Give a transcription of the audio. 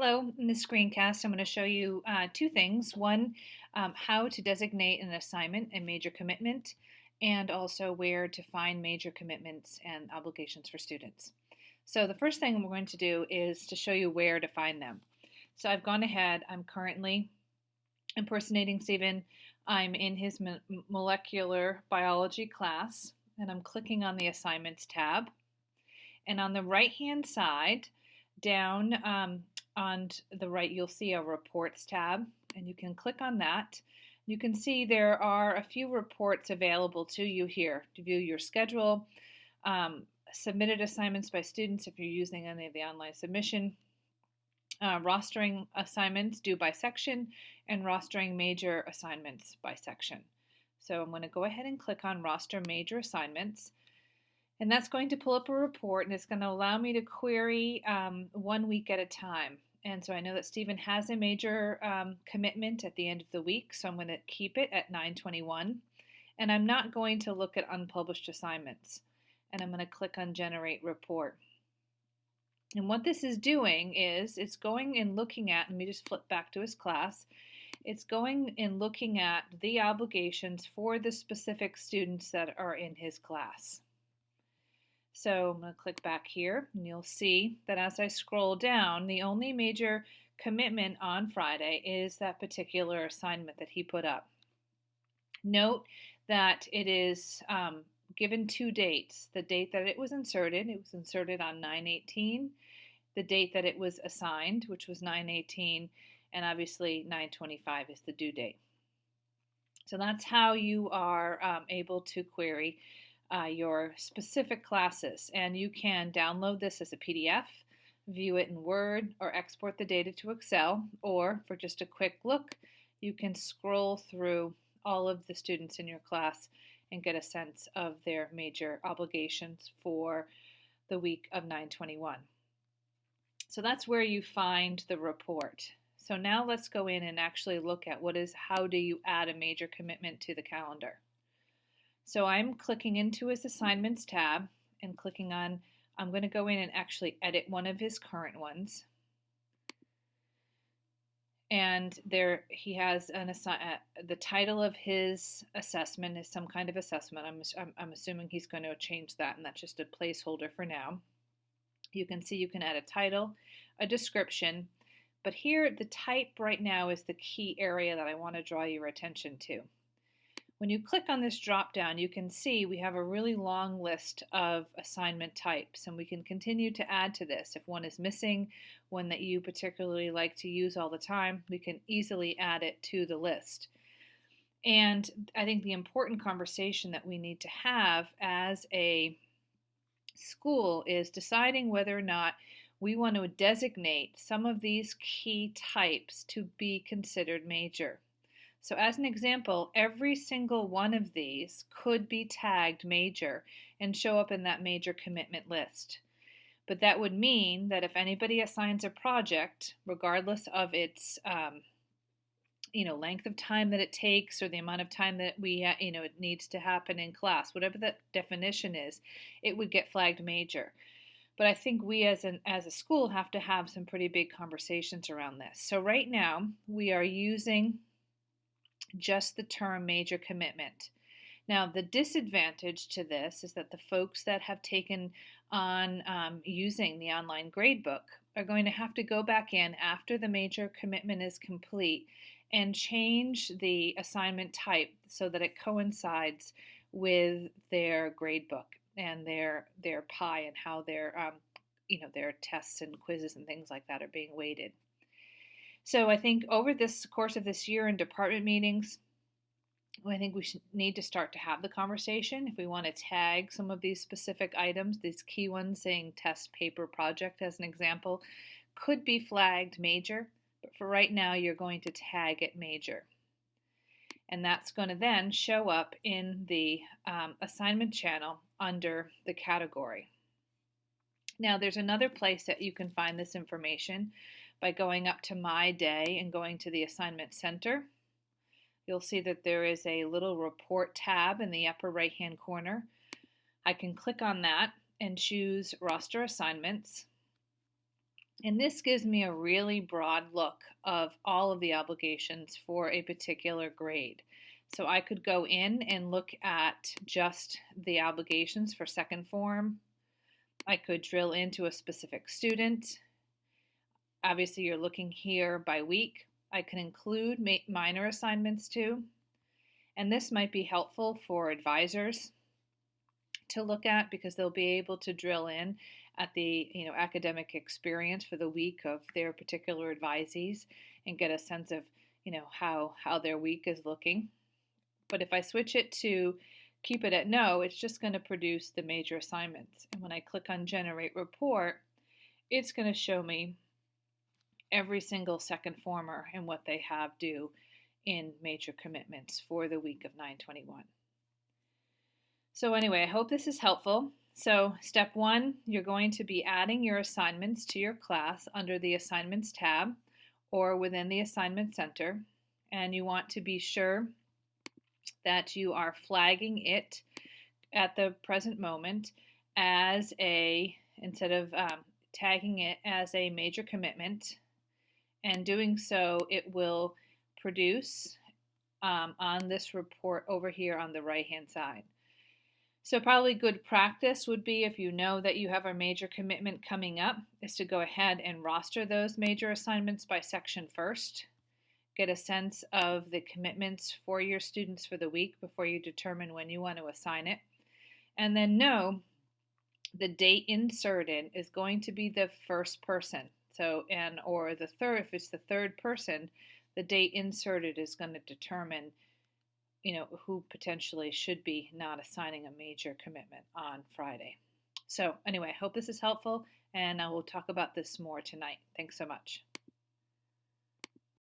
Hello, in this screencast, I'm going to show you two things. One, how to designate an assignment and major commitment, and also where to find major commitments and obligations for students. So the first thing we're going to do is to show you where to find them. So I've gone ahead, I'm currently impersonating Stephen. I'm in his molecular biology class, and I'm clicking on the assignments tab. And on the right-hand side, down on the right, you'll see a reports tab, and you can click on that. You can see there are a few reports available to you here to view your schedule, submitted assignments by students if you're using any of the online submission, rostering assignments due by section, and rostering major assignments by section. So I'm going to go ahead and click on roster major assignments. And that's going to pull up a report, and it's going to allow me to query 1 week at a time. And so I know that Stephen has a major commitment at the end of the week, so I'm going to keep it at 9/21. And I'm not going to look at unpublished assignments. And I'm going to click on Generate Report. And what this is doing is it's going and looking at, let me just flip back to his class, it's going and looking at the obligations for the specific students that are in his class. So I'm going to click back here, and you'll see that as I scroll down, the only major commitment on Friday is that particular assignment that he put up. Note that it is given two dates. The date that it was inserted on 9/18. The date that it was assigned, which was 9/18, and obviously 9/25 is the due date. So that's how you are able to query your specific classes, and you can download this as a PDF, view it in Word, or export the data to Excel, or for just a quick look, you can scroll through all of the students in your class and get a sense of their major obligations for the week of 9/21. So that's where you find the report. So now let's go in and actually look at how do you add a major commitment to the calendar. So I'm clicking into his assignments tab and clicking on, I'm going to go in and actually edit one of his current ones. And there he has the title of his assessment is some kind of assessment. I'm assuming he's going to change that, and that's just a placeholder for now. You can see you can add a title, a description, but here the type right now is the key area that I want to draw your attention to. When you click on this drop down, you can see we have a really long list of assignment types, and we can continue to add to this. If one is missing, one that you particularly like to use all the time, we can easily add it to the list. And I think the important conversation that we need to have as a school is deciding whether or not we want to designate some of these key types to be considered major. So as an example, every single one of these could be tagged major and show up in that major commitment list. But that would mean that if anybody assigns a project, regardless of its length of time that it takes or the amount of time that it needs to happen in class, whatever that definition is, it would get flagged major. But I think we as a school have to have some pretty big conversations around this. So right now we are using just the term major commitment. Now, the disadvantage to this is that the folks that have taken on using the online gradebook are going to have to go back in after the major commitment is complete and change the assignment type so that it coincides with their gradebook and their PI and how their tests and quizzes and things like that are being weighted. So I think over this course of this year in department meetings, I think we need to start to have the conversation if we want to tag some of these specific items. These key ones, saying test paper project as an example, could be flagged major, but for right now you're going to tag it major. And that's going to then show up in the assignment channel under the category. Now there's another place that you can find this information by going up to My Day and going to the Assignment Center. You'll see that there is a little report tab in the upper right hand corner. I can click on that and choose roster assignments. And this gives me a really broad look of all of the obligations for a particular grade. So I could go in and look at just the obligations for second form. I could drill into a specific student. Obviously, you're looking here by week. I can include minor assignments too. And this might be helpful for advisors to look at because they'll be able to drill in at the academic experience for the week of their particular advisees and get a sense of how their week is looking. But if I switch it to keep it at no, it's just going to produce the major assignments. And when I click on generate report, it's going to show me every single second former and what they have due in major commitments for the week of 9/21. So anyway, I hope this is helpful. So step 1, you're going to be adding your assignments to your class under the Assignments tab or within the Assignment Center. And you want to be sure that you are flagging it at the present moment as instead of tagging it as a major commitment. And doing so, it will produce on this report over here on the right-hand side. So probably good practice would be, if you know that you have a major commitment coming up, is to go ahead and roster those major assignments by section first. Get a sense of the commitments for your students for the week before you determine when you want to assign it. And then know the date inserted is going to be the first person. So, or the third, if it's the third person, the date inserted is going to determine who potentially should be not assigning a major commitment on Friday. So anyway, I hope this is helpful, and I will talk about this more tonight. Thanks so much.